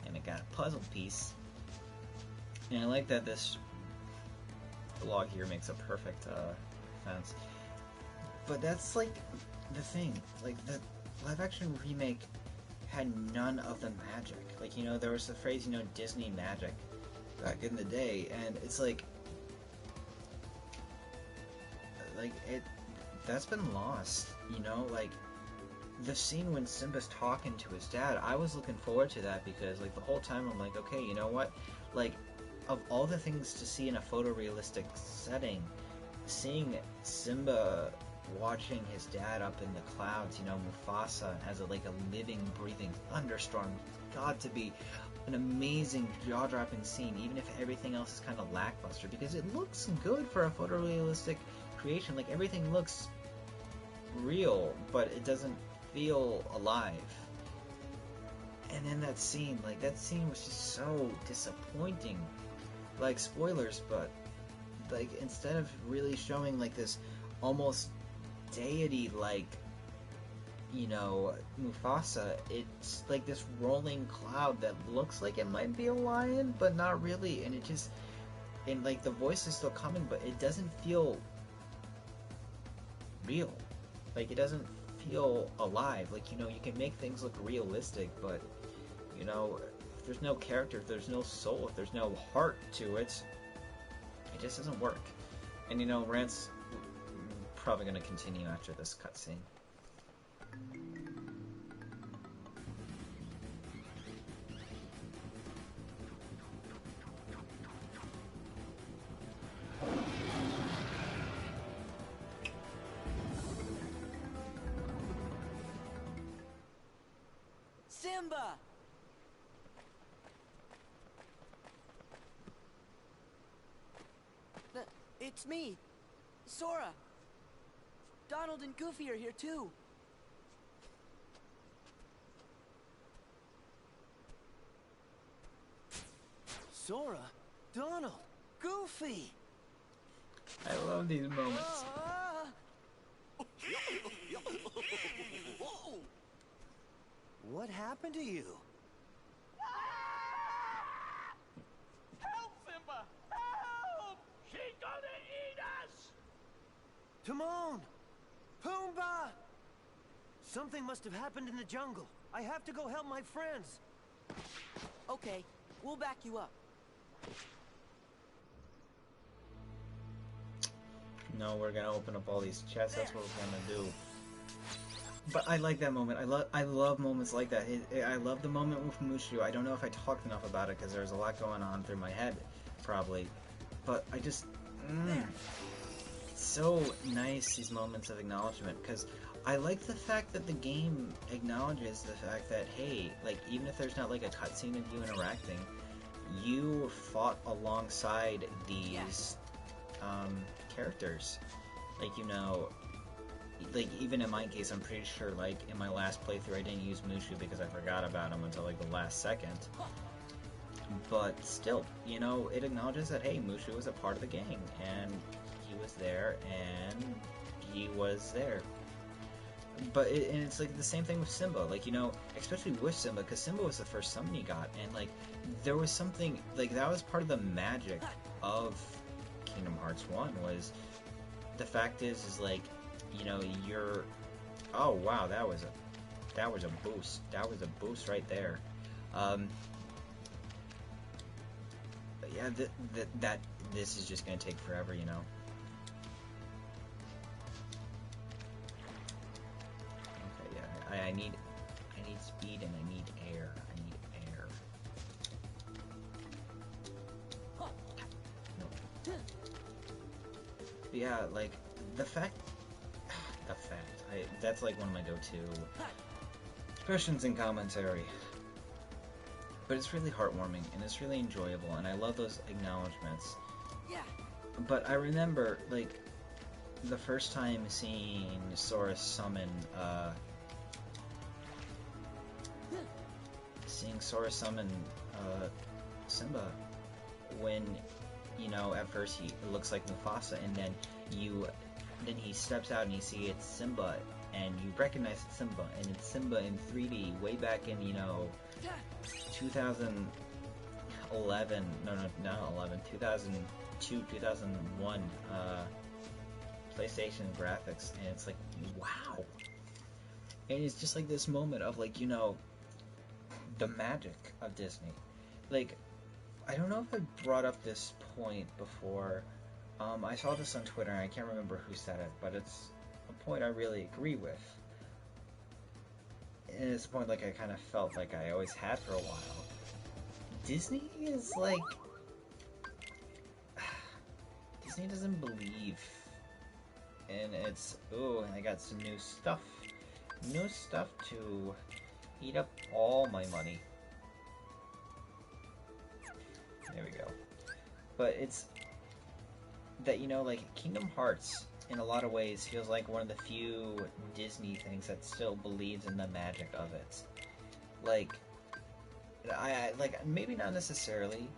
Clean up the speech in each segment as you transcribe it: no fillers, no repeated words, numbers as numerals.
And it got a puzzle piece. And I like that this log here makes a perfect fence. But that's like the thing. Like the live-action remake had none of the magic. Like, you know, there was the phrase, you know, Disney magic back in the day, and it's like it that's been lost, you know. Like the scene when Simba's talking to his dad, I was looking forward to that because like the whole time I'm like, okay, you know what, like of all the things to see in a photorealistic setting, seeing Simba watching his dad up in the clouds, you know, Mufasa as a living, breathing thunderstorm, got to be an amazing, jaw-dropping scene, even if everything else is kind of lackluster, because it looks good for a photorealistic creation. Like, everything looks real, but it doesn't feel alive. And then that scene was just so disappointing. Like, spoilers, but like, instead of really showing like this almost deity like, you know, Mufasa, it's like this rolling cloud that looks like it might be a lion, but not really. And it just, and like the voice is still coming, but it doesn't feel real. Like, it doesn't feel alive. Like, you know, you can make things look realistic, but, you know, if there's no character, if there's no soul, if there's no heart to it, it just doesn't work. And, you know, rant's probably going to continue after this cutscene. Simba! It's me, Sora. Donald and Goofy are here too. Sora? Donald? Goofy! I love these moments. What happened to you? Help, Simba! Help! She's gonna eat us! Timon! Pumbaa! Something must have happened in the jungle. I have to go help my friends. Okay, we'll back you up. No, we're gonna open up all these chests. That's what we're gonna do. But I like that moment. I love moments like that. I love the moment with Mushu. I don't know if I talked enough about it because there's a lot going on through my head, probably. But I just, it's so nice, these moments of acknowledgement, because I like the fact that the game acknowledges the fact that, hey, like, even if there's not like a cutscene of you interacting, you fought alongside these characters. Like, you know, like, even in my case, I'm pretty sure, like, in my last playthrough I didn't use Mushu because I forgot about him until, like, the last second. But still, you know, it acknowledges that, hey, Mushu was a part of the gang, and he was there, and he was there. But and it's like the same thing with Simba, like, you know, especially with Simba, because Simba was the first summon he got, and like there was something like that was part of the magic of Kingdom Hearts 1 was the fact is like, you know, you're, oh wow, that was a boost. That was a boost right there. But yeah, this is just gonna take forever, you know. I need speed and I need air. I need air. No. But yeah, like that's like one of my go-to expressions in commentary. But it's really heartwarming and it's really enjoyable, and I love those acknowledgments. Yeah. But I remember like the first time seeing Sora summon Simba, when, you know, at first it looks like Mufasa, and then he steps out and you see it's Simba, and you recognize it's Simba, and it's Simba in 3D way back in, 2011, no, not 11, 2002, 2001, PlayStation graphics, and it's like, wow. And it's just like this moment of, like, the magic of Disney. Like, I don't know if I brought up this point before. I saw this on Twitter, and I can't remember who said it, but it's a point I really agree with. And it's a point, like, I kind of felt like I always had for a while. Disney is, like... Disney doesn't believe in its... Ooh, I got some new stuff. New stuff to eat up all my money. There we go. But it's that, like, Kingdom Hearts, in a lot of ways, feels like one of the few Disney things that still believes in the magic of it. Like, maybe not necessarily,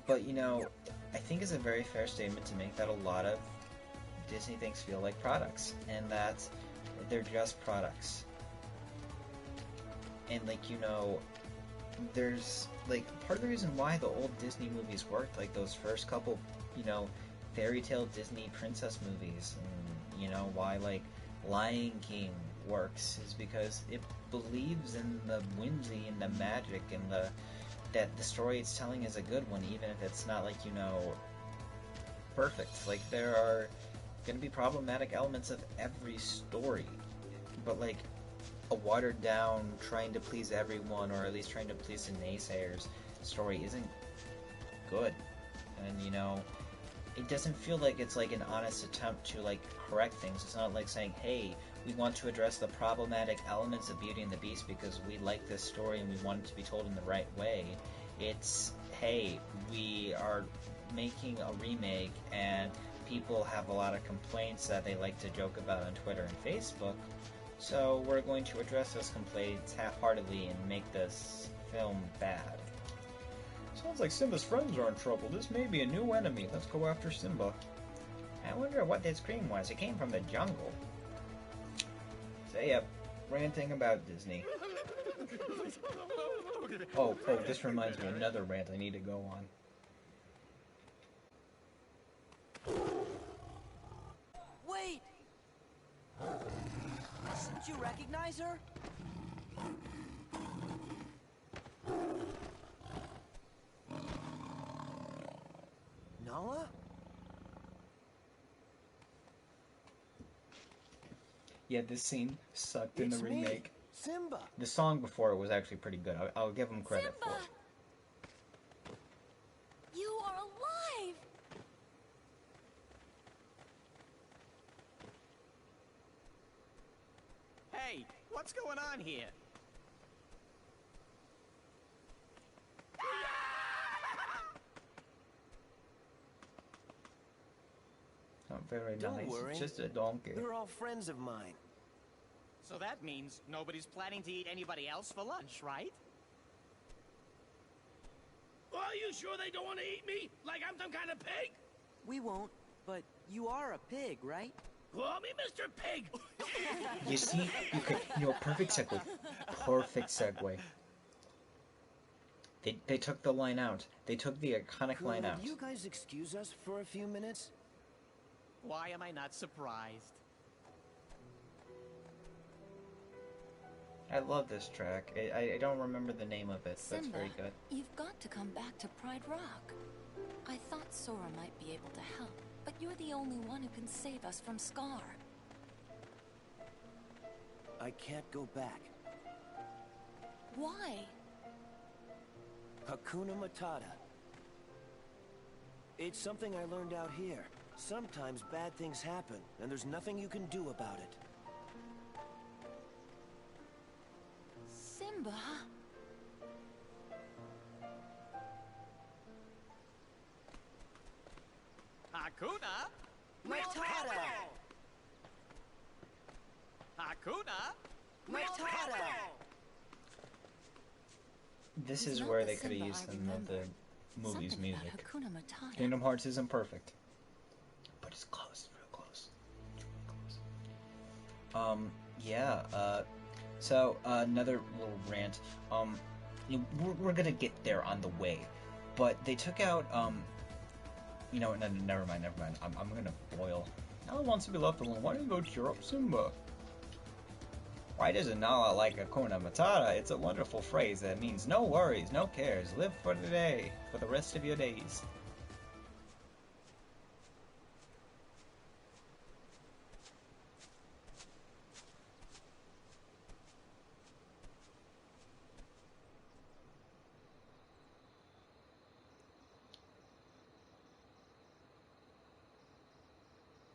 but, I think it's a very fair statement to make that a lot of Disney things feel like products, and that they're just products. And, like, there's, like, part of the reason why the old Disney movies worked, like those first couple, fairy tale Disney princess movies, and, why, like, Lion King works, is because it believes in the whimsy and the magic and that the story it's telling is a good one, even if it's not, like, perfect. Like, there are going to be problematic elements of every story, but, like, a watered down, trying to please everyone, or at least trying to please the naysayers story isn't good. And, it doesn't feel like it's, like, an honest attempt to, like, correct things. It's not like saying, hey, we want to address the problematic elements of Beauty and the Beast because we like this story and we want it to be told in the right way. It's, hey, we are making a remake and people have a lot of complaints that they like to joke about on Twitter and Facebook, so we're going to address those complaints half-heartedly and make this film bad. Sounds like Simba's friends are in trouble. This may be a new enemy. Let's go after Simba. I wonder what this cream was. It came from the jungle. So, yep, ranting about Disney. Oh, this reminds me of another rant I need to go on. Wait! Didn't you recognize her? Nala? Yeah, this scene sucked in the remake. Simba. The song before it was actually pretty good. I'll give them credit Simba! for it. You are alive! Hey, what's going on here? Not very Don't nice. worry. It's just a donkey. They're all friends of mine. So that means nobody's planning to eat anybody else for lunch, right? Are you sure they don't want to eat me? Like I'm some kind of pig? We won't, but you are a pig, right? Call me Mr. Pig! You see, you could, perfect segue. Perfect segue. They took the line out. They took the iconic line out. Could you guys excuse us for a few minutes? Why am I not surprised? I love this track. I don't remember the name of it. That's Simba, very good. you've got to come back to Pride Rock. I thought Sora might be able to help, but you're the only one who can save us from Scar. I can't go back. Why? Hakuna Matata. It's something I learned out here. Sometimes bad things happen, and there's nothing you can do about it. Simba? Hakuna? Matata! Hakuna? Matata! This He's is not where the they could have Simba used I some of the remembered. movie's Something about music. Hakuna Matata. Kingdom Hearts isn't perfect, but it's close, real close. yeah, so another little rant. We're gonna get there on the way, but they took out, no, never mind. I'm gonna boil. Nala wants to be left alone. Why don't you go cheer up Simba? Why doesn't Nala like Hakuna Matata? It's a wonderful phrase that means no worries, no cares. Live for the day, for the rest of your days.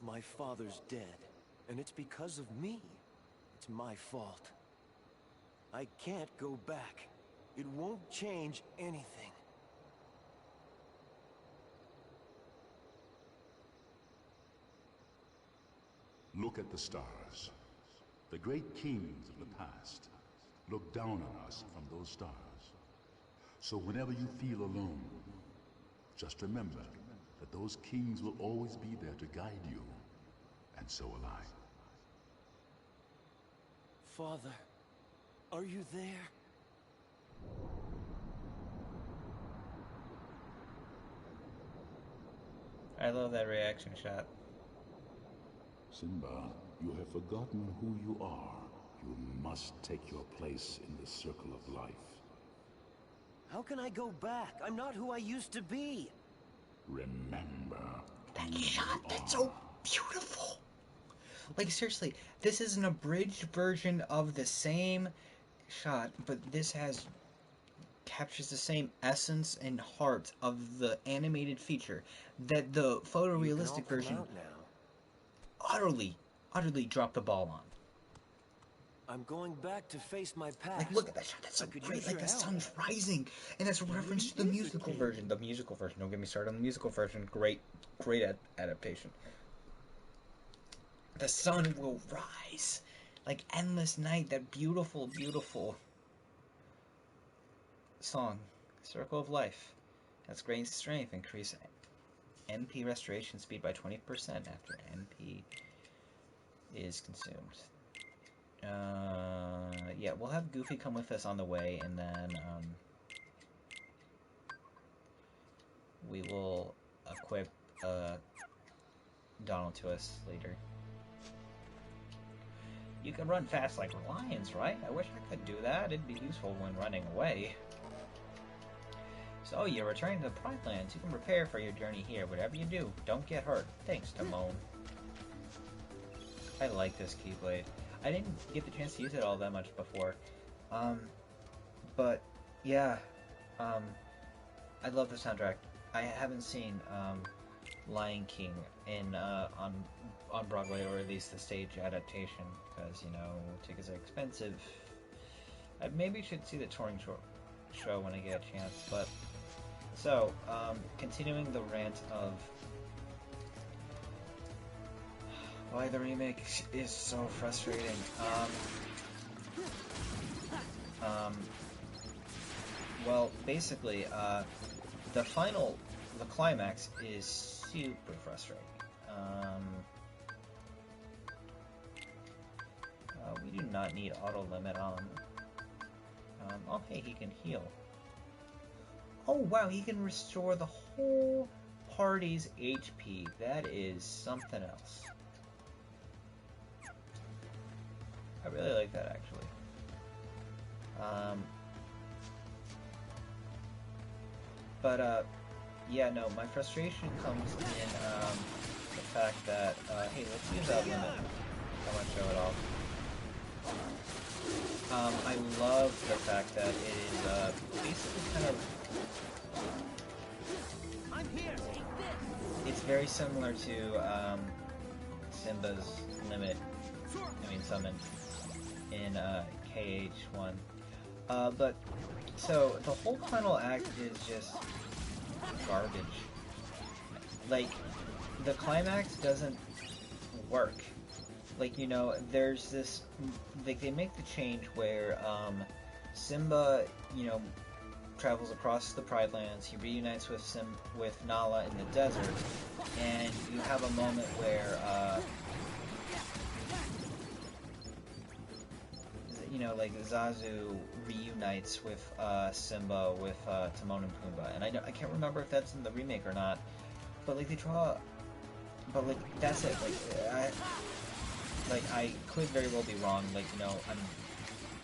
My father's dead, and it's because of me. It's my fault. I can't go back. It won't change anything. Look at the stars. The great kings of the past look down on us from those stars. So whenever you feel alone, just remember that those kings will always be there to guide you. And so will I. Father, are you there? I love that reaction shot. Simba, you have forgotten who you are. You must take your place in the circle of life. How can I go back? I'm not who I used to be. Remember That who shot, you that's are. so beautiful. Like, seriously, this is an abridged version of the same shot, but this captures the same essence and heart of the animated feature that the photorealistic version utterly dropped the ball on. I'm going back to face my past. Like, look at that shot. That's so great. Like, the sun's rising, and that's a reference to the musical version. The musical version. Don't get me started on the musical version. Great adaptation. The sun will rise, like endless night. That beautiful, beautiful song, Circle of Life. That's gain strength. Increase MP restoration speed by 20% after MP is consumed. Yeah, we'll have Goofy come with us on the way, and then we will equip Donald to us later. You can run fast like lions, right? I wish I could do that. It'd be useful when running away. So, you're returning to the Pride Lands. You can prepare for your journey here. Whatever you do, don't get hurt. Thanks, Timon. I like this Keyblade. I didn't get the chance to use it all that much before. But, yeah. I love the soundtrack. I haven't seen Lion King on Broadway, or at least the stage adaptation, because, you know, tickets are expensive. I maybe should see the touring show when I get a chance, but... So, continuing the rant of why the remake is so frustrating. Well, basically, the climax is super frustrating. We do not need auto limit on. Oh, hey, he can heal. Oh, wow, he can restore the whole party's HP. That is something else. I really like that, actually. Yeah, no, my frustration comes in, the fact that, hey, let's use that limit. I want to show it off. I love the fact that it is, basically kind of... I'm here. Take this. It's very similar to, Simba's limit, summon, in, KH1. But, so, the whole final act is just garbage. Like, the climax doesn't work. Like, you know, there's this, like, they make the change where, Simba, you know, travels across the Pride Lands, he reunites with Nala in the desert, and you have a moment where, you know, like Zazu reunites with Simba with Timon and Pumbaa, and I can't remember if that's in the remake or not, but like they draw, but like that's it. I could very well be wrong. Like, you know, I'm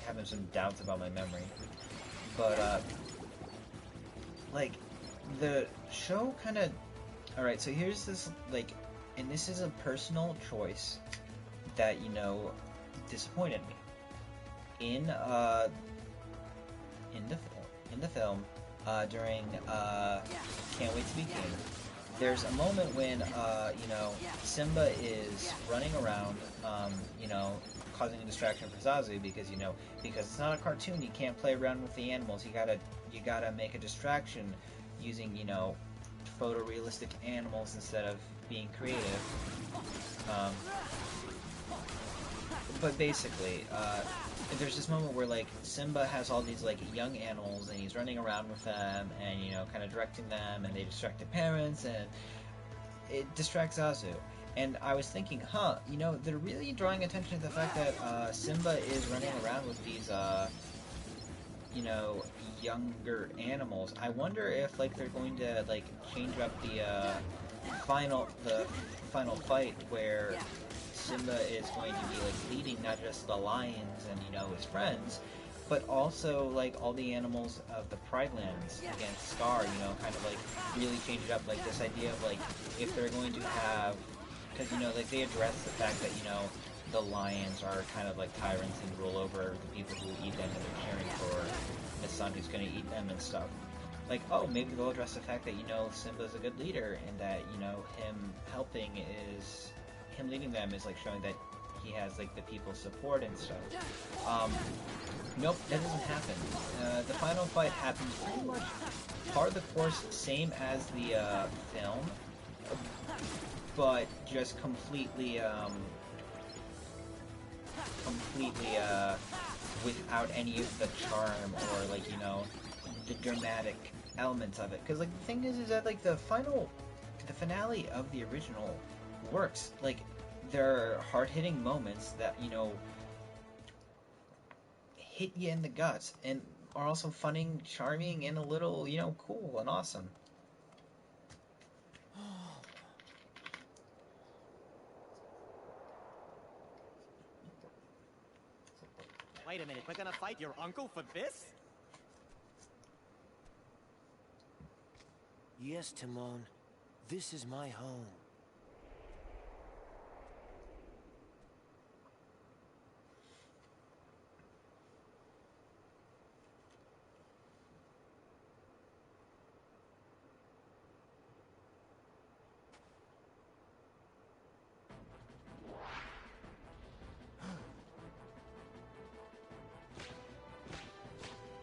having some doubts about my memory, but like the show kind of. All right, so here's this like, and this is a personal choice that, you know, disappointed me. In the film, during Can't Wait to Be King, there's a moment when you know, Simba is running around, you know, causing a distraction for Zazu because, you know, because it's not a cartoon, you can't play around with the animals. You gotta make a distraction using, you know, photorealistic animals instead of being creative. But basically, there's this moment where, like, Simba has all these, like, young animals, and he's running around with them, and, you know, kind of directing them, and they distract their parents, and it distracts Zazu. And I was thinking, you know, they're really drawing attention to the fact that Simba is running around with these, you know, younger animals. I wonder if, like, they're going to, like, change up the final fight where Simba is going to be, like, leading not just the lions and, you know, his friends, but also, like, all the animals of the Pride Lands against Scar, you know, kind of, like, really change it up, like, this idea of, like, if they're going to have, because, you know, like, they address the fact that, you know, the lions are kind of like tyrants and rule over the people who eat them, and they're caring for the son who's going to eat them and stuff. Like, oh, maybe they'll address the fact that, you know, Simba's a good leader, and that, you know, him leading them is, like, showing that he has, like, the people's support and stuff. Nope, that doesn't happen. The final fight happens pretty much par the course, same as the film, but just completely without any of the charm or, like, you know, the dramatic elements of it. Because, like, the thing is that, like, the finale of the original works. Like, there are hard-hitting moments that, you know, hit you in the guts and are also funny, charming, and a little, you know, cool and awesome. Wait a minute, we're gonna fight your uncle for this? Yes, Timon. This is my home.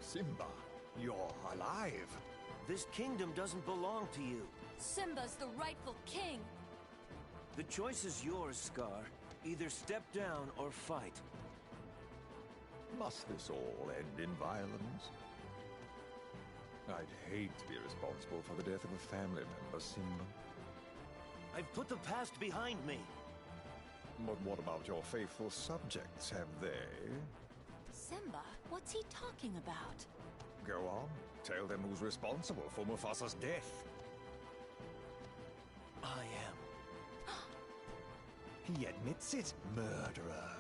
Simba, you're alive. This kingdom doesn't belong to you. Simba's the rightful king. The choice is yours, Scar. Either step down or fight. Must this all end in violence? I'd hate to be responsible for the death of a family member, Simba. I've put the past behind me. But what about your faithful subjects? Have they? Simba, what's he talking about? Go on. Tell them who's responsible for Mufasa's death. I am. He admits it, murderer.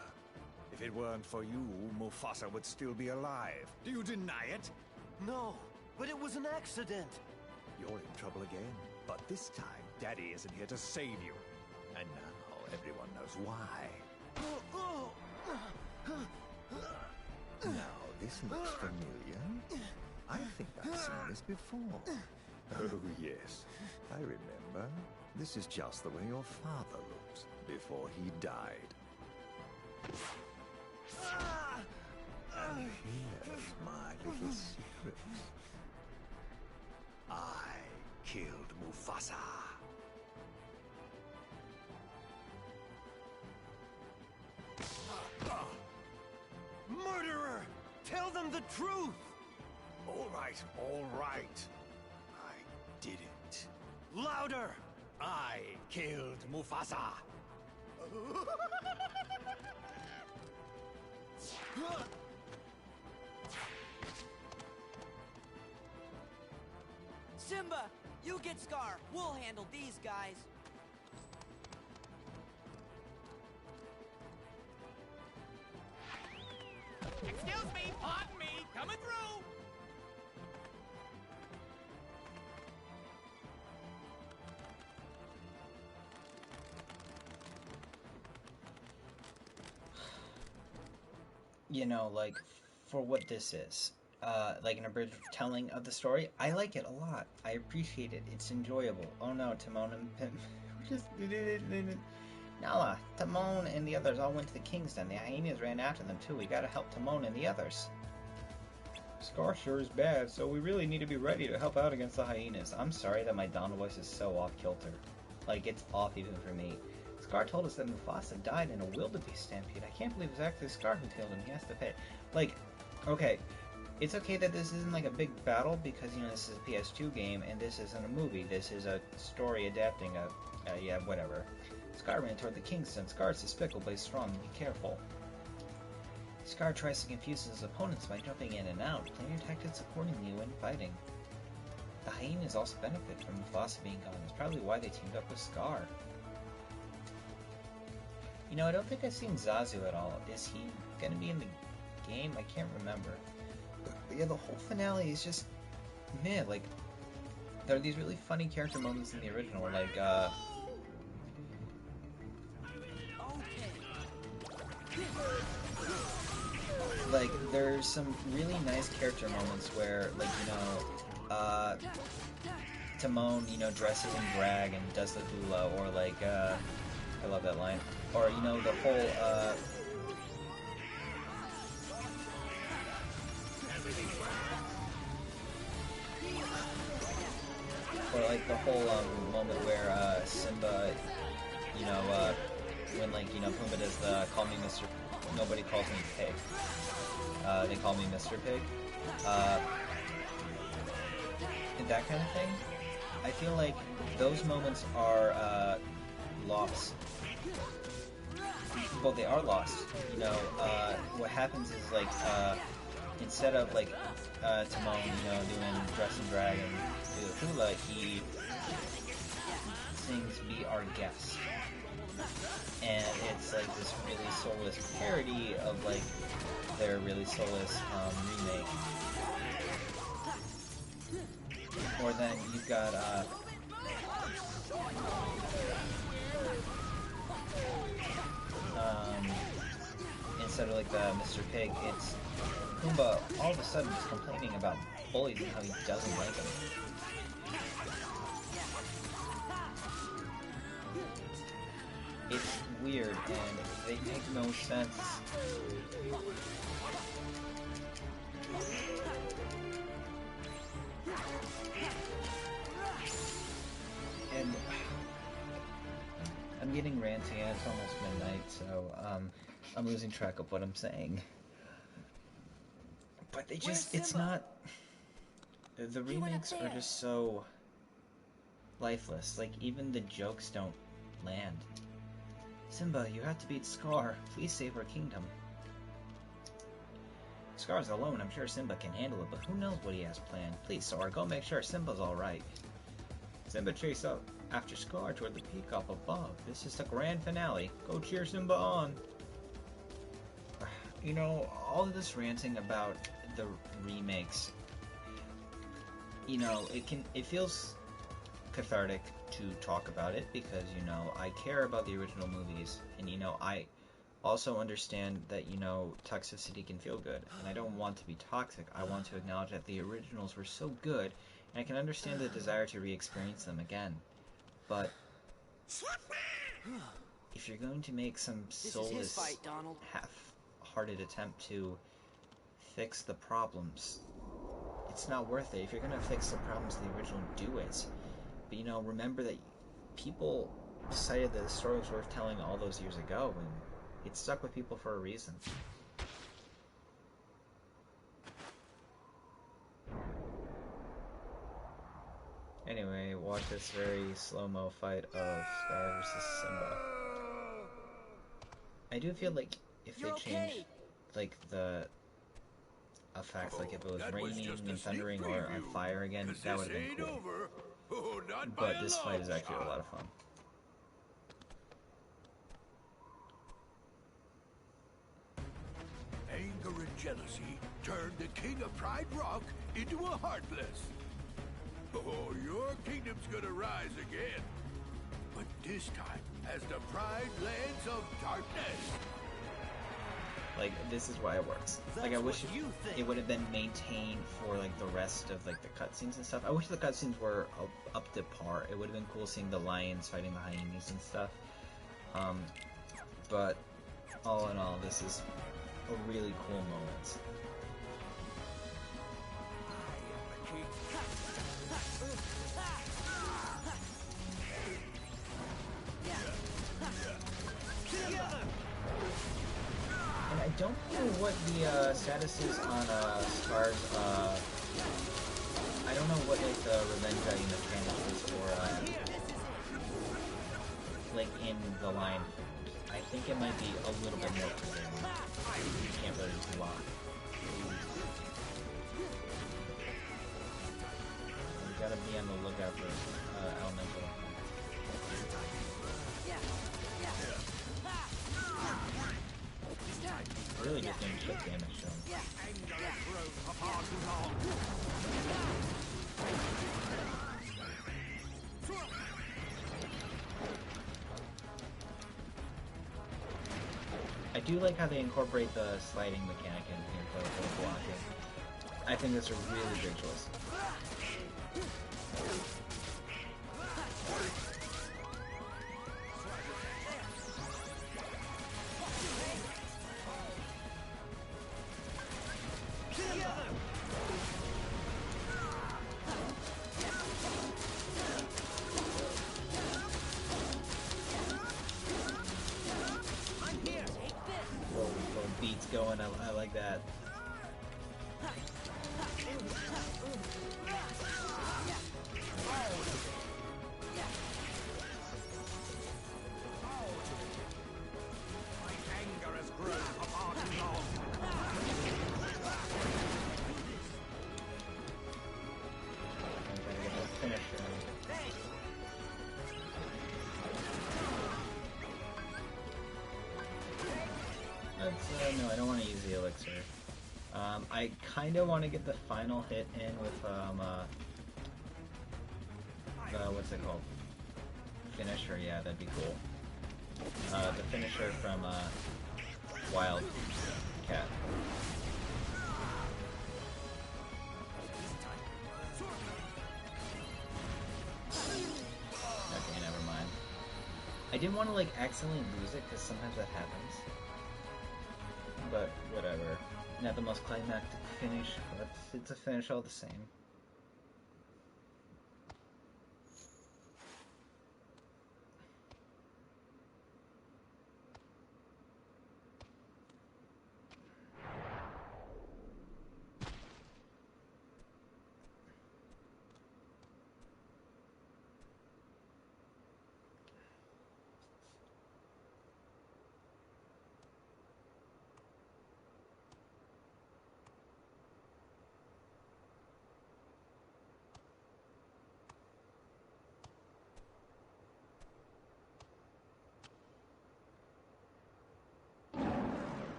If it weren't for you, Mufasa would still be alive. Do you deny it? No, but it was an accident. You're in trouble again. But this time, Daddy isn't here to save you. And now everyone knows why. Now, this looks familiar. I think I've seen this before. Oh, yes. I remember. This is just the way your father looked before he died. And here's my little secret. I killed Mufasa. Murderer! Tell them the truth! All right, all right. I did it. Louder! I killed Mufasa. Simba, you get Scar. We'll handle these guys. Excuse me, pardon me, coming through. You know, like, for what this is, like an abridged telling of the story, I like it a lot. I appreciate it. It's enjoyable. Oh no, Timon and Pim just Nala, Timon and the others all went to the king's den. The hyenas ran after them too. We gotta help Timon and the others. Scar sure is bad, so we really need to be ready to help out against the hyenas. I'm sorry that my Donald voice is so off kilter. Like, it's off even for me. Scar told us that Mufasa died in a wildebeest stampede. I can't believe it's actually Scar who killed him. He has to pay. Like, okay, it's okay that this isn't like a big battle because, you know, this is a PS2 game and this isn't a movie. This is a story adapting yeah, whatever. Scar ran toward the Kingston. Scar is despicable, but he's strong. Be careful. Scar tries to confuse his opponents by jumping in and out. Plan your tactics accordingly when fighting. The hyenas also benefit from Mufasa being gone. That's probably why they teamed up with Scar. You know, I don't think I've seen Zazu at all. Is he gonna be in the game? I can't remember. But yeah, the whole finale is just meh. Like, there are these really funny character moments in the original, like, there's some really nice character moments where, like, you know, Timon, you know, dresses in drag and does the hula, or like, I love that line. Or, you know, the whole, or like the whole, moment where, Simba, you know, when, like, you know, Pumbaa does the call me Mr. Nobody calls me Pig. They call me Mr. Pig. And that kind of thing. I feel like those moments are, lost. Well, they are lost. You know, what happens is, like, instead of, like, Timon, you know, doing dress and drag and do the hula, he sings Be Our Guest. And it's, like, this really soulless parody of, like, their really soulless, remake. Or then you've got, instead of, like, the Mr. Pig, it's Pumbaa all of a sudden just complaining about bullies and how he doesn't like them. It's weird, and they make no sense. And I'm getting ranty, and it's almost midnight, so, I'm losing track of what I'm saying. But they just, it's not... The remakes are just so lifeless. Like, even the jokes don't land. Simba, you have to beat Scar. Please save our kingdom. Scar's alone. I'm sure Simba can handle it, but who knows what he has planned. Please, Sora, go make sure Simba's alright. Simba chased up after Scar toward the peak up above. This is the grand finale. Go cheer Simba on. You know, all of this ranting about the remakes, you know, it feels cathartic to talk about it because, you know, I care about the original movies, and, you know, I also understand that, you know, toxicity can feel good, and I don't want to be toxic. I want to acknowledge that the originals were so good, and I can understand the desire to re-experience them again. But if you're going to make some soulless, half-hearted attempt to fix the problems, it's not worth it. If you're going to fix the problems of the original, do it. But, you know, remember that people decided that the story was worth telling all those years ago, and it stuck with people for a reason. Anyway, watch this very slow-mo fight of Scar versus Simba. I do feel like if they change, like, the effects, like if it was raining and thundering or on fire again, that would have been cool. But this fight is actually a lot of fun. Anger and jealousy turned the king of Pride Rock into a Heartless. Oh, your kingdom's gonna rise again. But this time as the Pride Lands of Darkness. Like, this is why it works. Like, I wish it would have been maintained for, like, the rest of, like, the cutscenes and stuff. I wish the cutscenes were up to par. It would have been cool seeing the lions fighting the hyenas and stuff. But, all in all, this is a really cool moment. And I don't know what the status is on Scar's, I don't know what like the revenge value mechanic is for, like in the line. I think it might be a little bit more forgiving. You can't really block. You gotta be on the lookout for elemental. Really just doing quick damage to him. I do like how they incorporate the sliding mechanic in here for blocking. I think that's a really great choice. Beats going, I like that. No, I don't want to use the elixir. I kind of want to get the final hit in with, what's it called? Finisher, yeah, that'd be cool. The finisher from, Wild Cat. Okay, never mind. I didn't want to, like, accidentally lose it, because sometimes that happens. But whatever. Not the most climactic finish, but it's a finish all the same.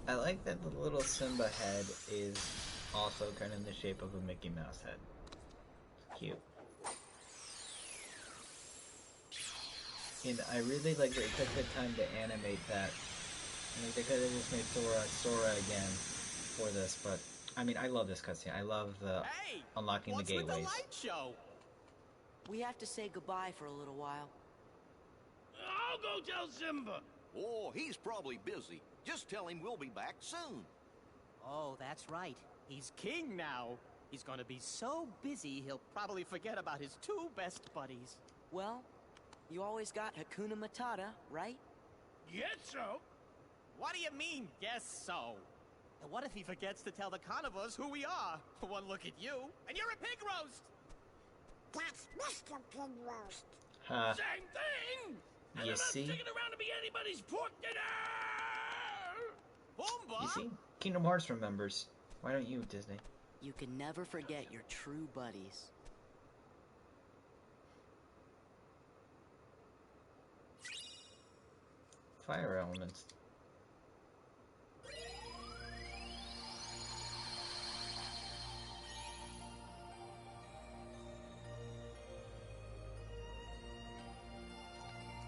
I like that the little Simba head is also kind of in the shape of a Mickey Mouse head. It's cute. And I really like that they took the time to animate that. Like, they could have just made Sora again for this, but I mean, I love this cutscene. I love the unlocking the gateways. What's with the light show? We have to say goodbye for a little while. I'll go tell Simba. Oh, he's probably busy. Just tell him we'll be back soon. Oh, that's right. He's king now. He's gonna be so busy, he'll probably forget about his two best buddies. Well, you always got Hakuna Matata, right? Yes, so. What do you mean, guess so? And what if he forgets to tell the carnivores who we are? One look at you, and you're a pig roast! That's Mr. Pig Roast. Huh. Same thing. And You I'm see? not sticking around to be anybody's pork dinner. Boomba! You see? Kingdom Hearts remembers. Why don't you, Disney? You can never forget your true buddies. Fire elements.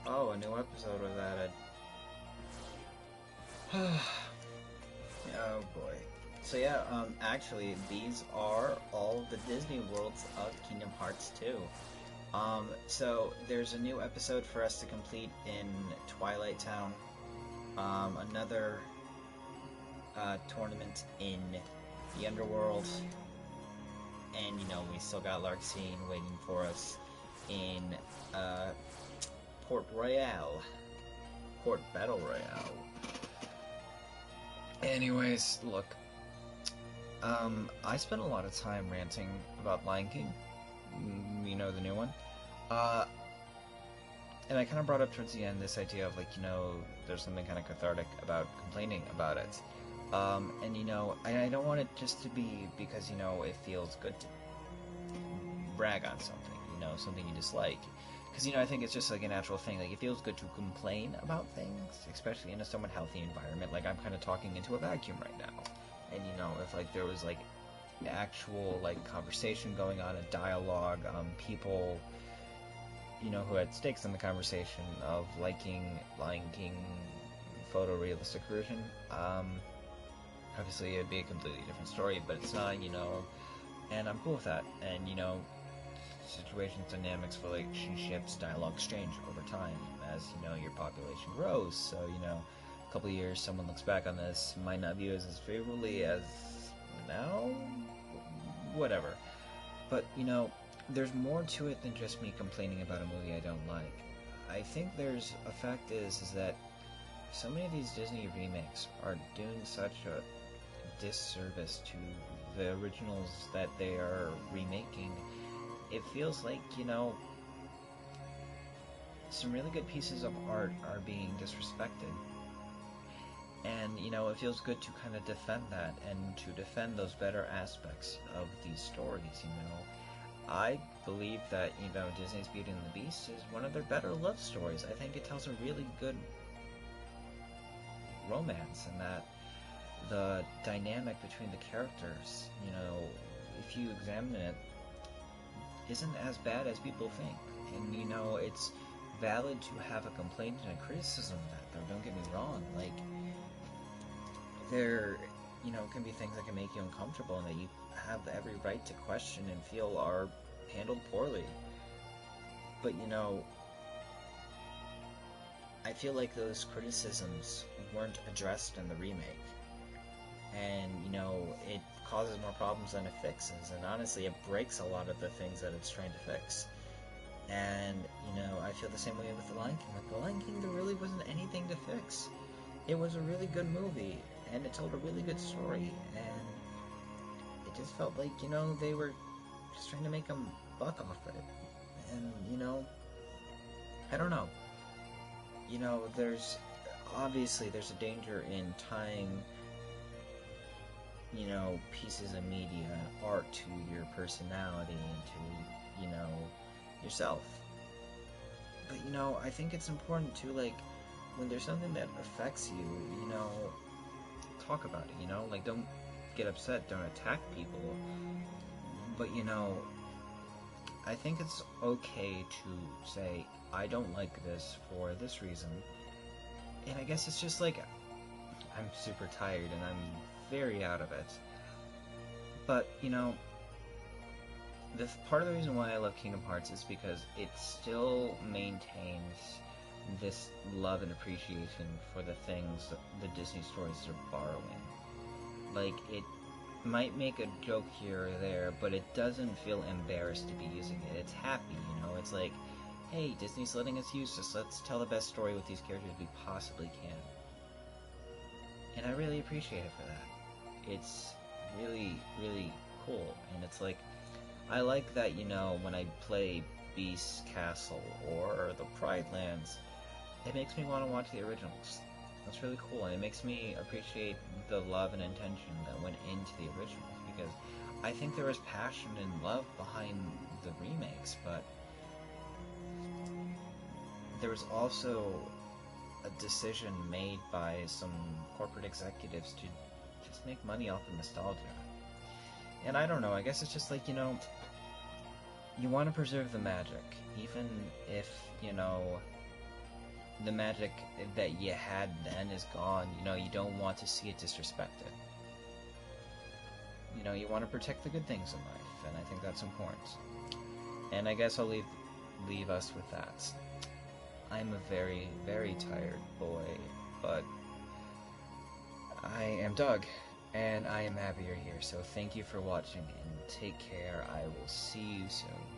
Oh, a new episode was added. Oh boy. So yeah, actually, these are all of the Disney worlds of Kingdom Hearts 2. So there's a new episode for us to complete in Twilight Town. Another tournament in the Underworld. And, you know, we still got Larxene waiting for us in, Port Royale. Port Battle Royale. Anyways, look. I spent a lot of time ranting about Lion King. You know, the new one. And I kind of brought up towards the end this idea of, like, you know, there's something kind of cathartic about complaining about it. And, you know, I don't want it just to be because, you know, it feels good to brag on something, you know, something you dislike. Because, you know, I think it's just, like, a natural thing. Like, it feels good to complain about things, especially in a somewhat healthy environment. Like, I'm kind of talking into a vacuum right now. And, you know, if, like, there was, like, actual, like, conversation going on, a dialogue, people, you know, who had stakes in the conversation of liking Lion King photorealistic version, obviously it'd be a completely different story, but it's not, you know, and I'm cool with that. And, you know, situations, dynamics, relationships, dialogue exchange over time as, you know, your population grows. So, you know, a couple of years, someone looks back on this, might not view us as favorably as now, whatever. But, you know, there's more to it than just me complaining about a movie I don't like. I think there's a fact is that so many of these Disney remakes are doing such a disservice to the originals that they are remaking. It feels like, you know, some really good pieces of art are being disrespected. And, you know, it feels good to kind of defend that and to defend those better aspects of these stories, you know. I believe that, you know, Disney's Beauty and the Beast is one of their better love stories. I think it tells a really good romance, and that the dynamic between the characters, you know, if you examine it, isn't as bad as people think. And, you know, it's valid to have a complaint and a criticism of that, though. Don't get me wrong. Like, there, you know, can be things that can make you uncomfortable and that you have every right to question and feel are handled poorly. But, you know, I feel like those criticisms weren't addressed in the remake. And, you know, it causes more problems than it fixes. And honestly, it breaks a lot of the things that it's trying to fix. And, you know, I feel the same way with The Lion King. Like, The Lion King, there really wasn't anything to fix. It was a really good movie, and it told a really good story, and it just felt like, you know, they were just trying to make a buck off it. And, you know, I don't know. You know, obviously there's a danger in tying, you know, pieces of media and art to your personality and to, you know, yourself. But, you know, I think it's important to, like, when there's something that affects you, you know, talk about it, you know? Like, don't get upset, don't attack people. But, you know, I think it's okay to say, I don't like this for this reason. And I guess it's just like, I'm super tired and I'm very out of it. But, you know, part of the reason why I love Kingdom Hearts is because it still maintains this love and appreciation for the things that the Disney stories are borrowing. Like, it might make a joke here or there, but it doesn't feel embarrassed to be using it. It's happy, you know? It's like, hey, Disney's letting us use this. Let's tell the best story with these characters we possibly can. And I really appreciate it for that. It's really, really cool. And it's like, I like that, you know, when I play Beast's Castle or the Pride Lands, it makes me want to watch the originals. That's really cool, and it makes me appreciate the love and intention that went into the originals, because I think there was passion and love behind the remakes, but there was also a decision made by some corporate executives to just make money off of nostalgia. And I don't know, I guess it's just like, you know, you want to preserve the magic, even if, you know, the magic that you had then is gone. You know, you don't want to see it disrespected. You know, you want to protect the good things in life, and I think that's important. And I guess I'll leave us with that. I'm a very, very tired boy, but I am Doug, and I am happy you're here. So thank you for watching, and take care. I will see you soon.